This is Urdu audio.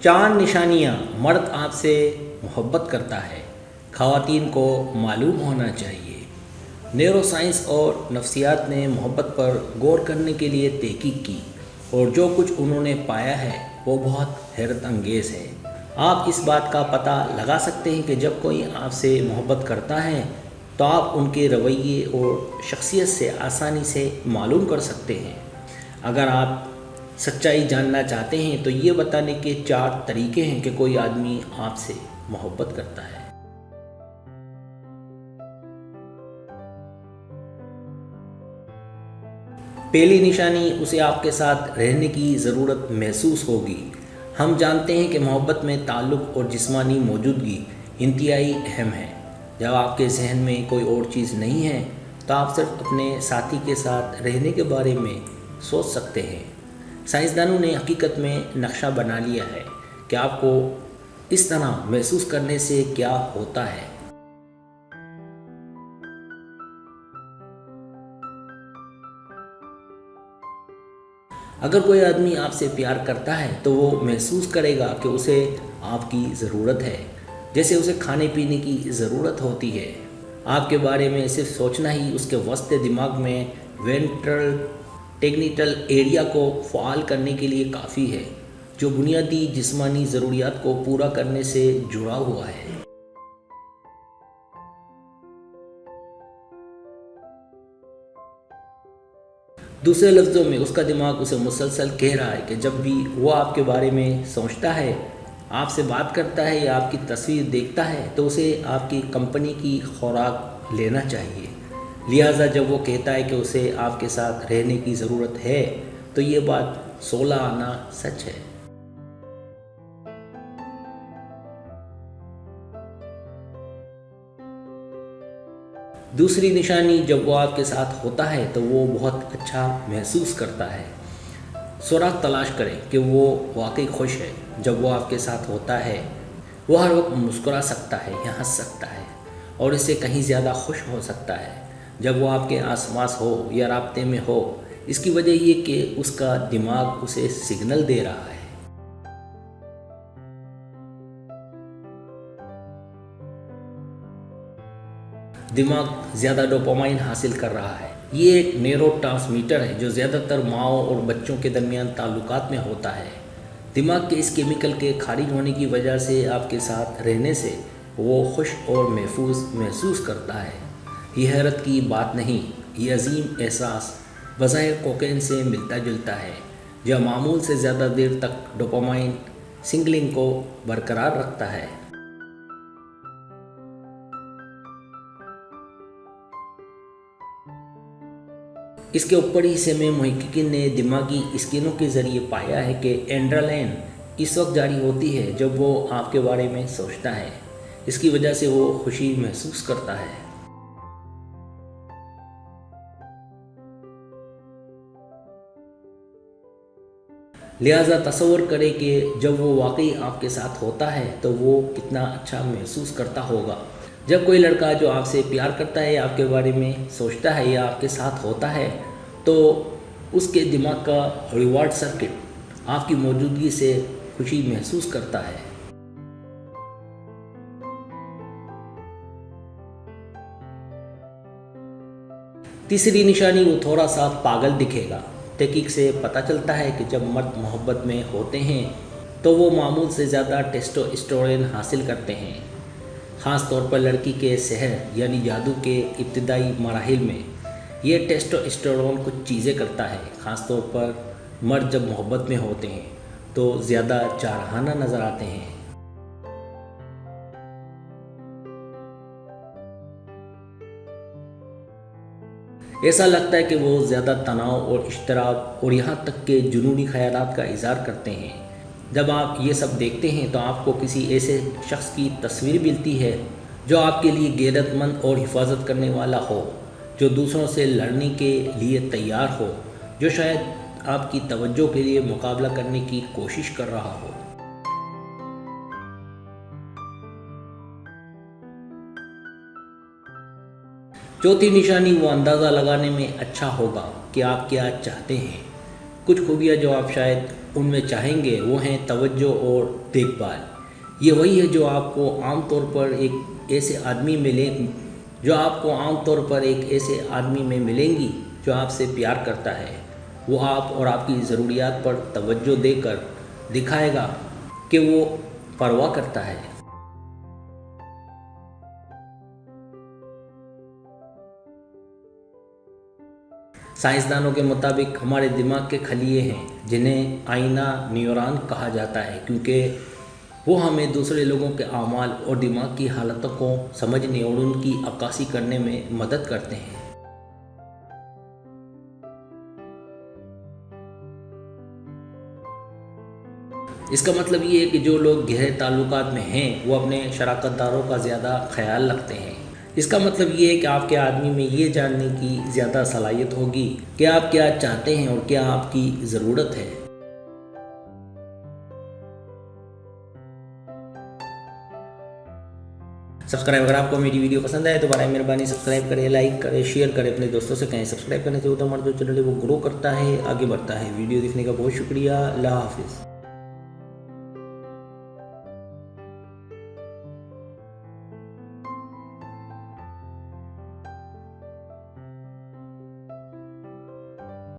چاند نشانیاں: مرد آپ سے محبت کرتا ہے، خواتین کو معلوم ہونا چاہیے۔ نیورو سائنس اور نفسیات نے محبت پر غور کرنے کے لیے تحقیق کی اور جو کچھ انہوں نے پایا ہے وہ بہت حیرت انگیز ہے۔ آپ اس بات کا پتہ لگا سکتے ہیں کہ جب کوئی آپ سے محبت کرتا ہے تو آپ ان کے رویے اور شخصیت سے آسانی سے معلوم کر سکتے ہیں۔ اگر آپ سچائی جاننا چاہتے ہیں تو یہ بتانے کے 4 طریقے ہیں کہ کوئی آدمی آپ سے محبت کرتا ہے۔ پہلی نشانی: اسے آپ کے ساتھ رہنے کی ضرورت محسوس ہوگی۔ ہم جانتے ہیں کہ محبت میں تعلق اور جسمانی موجودگی انتہائی اہم ہے۔ جب آپ کے ذہن میں کوئی اور چیز نہیں ہے تو آپ صرف اپنے ساتھی کے ساتھ رہنے کے بارے میں سوچ سکتے ہیں۔ سائنسدانوں نے حقیقت میں نقشہ بنا لیا ہے کہ آپ کو اس طرح محسوس کرنے سے کیا ہوتا ہے۔ اگر کوئی آدمی آپ سے پیار کرتا ہے تو وہ محسوس کرے گا کہ اسے آپ کی ضرورت ہے، جیسے اسے کھانے پینے کی ضرورت ہوتی ہے۔ آپ کے بارے میں صرف سوچنا ہی اس کے وسط دماغ میں وینٹرل ٹیگنیٹل ایریا کو فعال کرنے کے لیے کافی ہے، جو بنیادی جسمانی ضروریات کو پورا کرنے سے جڑا ہوا ہے۔ دوسرے لفظوں میں اس کا دماغ اسے مسلسل کہہ رہا ہے کہ جب بھی وہ آپ کے بارے میں سوچتا ہے، آپ سے بات کرتا ہے یا آپ کی تصویر دیکھتا ہے تو اسے آپ کی کمپنی کی خوراک لینا چاہیے۔ لہٰذا جب وہ کہتا ہے کہ اسے آپ کے ساتھ رہنے کی ضرورت ہے تو یہ بات 16 آنا سچ ہے۔ دوسری نشانی: جب وہ آپ کے ساتھ ہوتا ہے تو وہ بہت اچھا محسوس کرتا ہے۔ سراغ تلاش کریں کہ وہ واقعی خوش ہے۔ جب وہ آپ کے ساتھ ہوتا ہے وہ ہر وقت مسکرا سکتا ہے یا ہنس سکتا ہے اور اس سے کہیں زیادہ خوش ہو سکتا ہے۔ جب وہ آپ کے آس پاس ہو یا رابطے میں ہو، اس کی وجہ یہ کہ اس کا دماغ اسے سگنل دے رہا ہے۔ دماغ زیادہ ڈوپامائن حاصل کر رہا ہے۔ یہ ایک نیورو ٹرانسمیٹر ہے جو زیادہ تر ماؤں اور بچوں کے درمیان تعلقات میں ہوتا ہے۔ دماغ کے اس کیمیکل کے خارج ہونے کی وجہ سے آپ کے ساتھ رہنے سے وہ خوش اور محفوظ محسوس کرتا ہے۔ یہ حیرت کی بات نہیں، یہ عظیم احساس بظاہر کوکین سے ملتا جلتا ہے، جو معمول سے زیادہ دیر تک ڈوپامائن سگنلنگ کو برقرار رکھتا ہے۔ اس کے اوپری حصے میں محققین نے دماغی اسکینوں کے ذریعے پایا ہے کہ ایڈرینالین اس وقت جاری ہوتی ہے جب وہ آپ کے بارے میں سوچتا ہے۔ اس کی وجہ سے وہ خوشی محسوس کرتا ہے۔ لہٰذا تصور کریں کہ جب وہ واقعی آپ کے ساتھ ہوتا ہے تو وہ کتنا اچھا محسوس کرتا ہوگا۔ جب کوئی لڑکا جو آپ سے پیار کرتا ہے یا آپ کے بارے میں سوچتا ہے یا آپ کے ساتھ ہوتا ہے تو اس کے دماغ کا ریوارڈ سرکٹ آپ کی موجودگی سے خوشی محسوس کرتا ہے۔ تیسری نشانی: وہ تھوڑا سا پاگل دکھے گا۔ تحقیق سے پتہ چلتا ہے کہ جب مرد محبت میں ہوتے ہیں تو وہ معمول سے زیادہ ٹیسٹوسٹیرون حاصل کرتے ہیں، خاص طور پر لڑکی کے سحر یعنی جادو کے ابتدائی مراحل میں۔ یہ ٹیسٹوسٹیرون کچھ چیزیں کرتا ہے۔ خاص طور پر مرد جب محبت میں ہوتے ہیں تو زیادہ جارحانہ نظر آتے ہیں۔ ایسا لگتا ہے کہ وہ زیادہ تناؤ اور اضطراب اور یہاں تک کہ جنونی خیالات کا اظہار کرتے ہیں۔ جب آپ یہ سب دیکھتے ہیں تو آپ کو کسی ایسے شخص کی تصویر ملتی ہے جو آپ کے لیے غیرت مند اور حفاظت کرنے والا ہو، جو دوسروں سے لڑنے کے لیے تیار ہو، جو شاید آپ کی توجہ کے لیے مقابلہ کرنے کی کوشش کر رہا ہو۔ چوتھی نشانی: وہ اندازہ لگانے میں اچھا ہوگا کہ آپ کیا چاہتے ہیں۔ کچھ خوبیاں جو آپ شاید ان میں چاہیں گے وہ ہیں توجہ اور دیکھ بھال۔ یہ وہی ہے جو آپ کو عام طور پر ایک ایسے آدمی میں ملیں گی جو آپ سے پیار کرتا ہے۔ وہ آپ اور آپ کی ضروریات پر توجہ دے کر دکھائے گا کہ وہ پرواہ کرتا ہے۔ سائنسدانوں کے مطابق ہمارے دماغ کے خلیے ہیں جنہیں آئینہ نیورون کہا جاتا ہے، کیونکہ وہ ہمیں دوسرے لوگوں کے اعمال اور دماغ کی حالتوں کو سمجھنے اور ان کی عکاسی کرنے میں مدد کرتے ہیں۔ اس کا مطلب یہ ہے کہ جو لوگ گہرے تعلقات میں ہیں وہ اپنے شراکت داروں کا زیادہ خیال رکھتے ہیں۔ اس کا مطلب یہ ہے کہ آپ کے آدمی میں یہ جاننے کی زیادہ صلاحیت ہوگی کہ آپ کیا چاہتے ہیں اور کیا آپ کی ضرورت ہے۔ اگر آپ کو میری ویڈیو پسند آئے تو برائے مہربانی سبسکرائب کریں، لائک کریں، شیئر کریں، اپنے دوستوں سے کہیں۔ سبسکرائب کرنے سے ہوتا ہمارا جو چینل ہے وہ گرو کرتا ہے، آگے بڑھتا ہے۔ ویڈیو دیکھنے کا بہت شکریہ۔ اللہ حافظ۔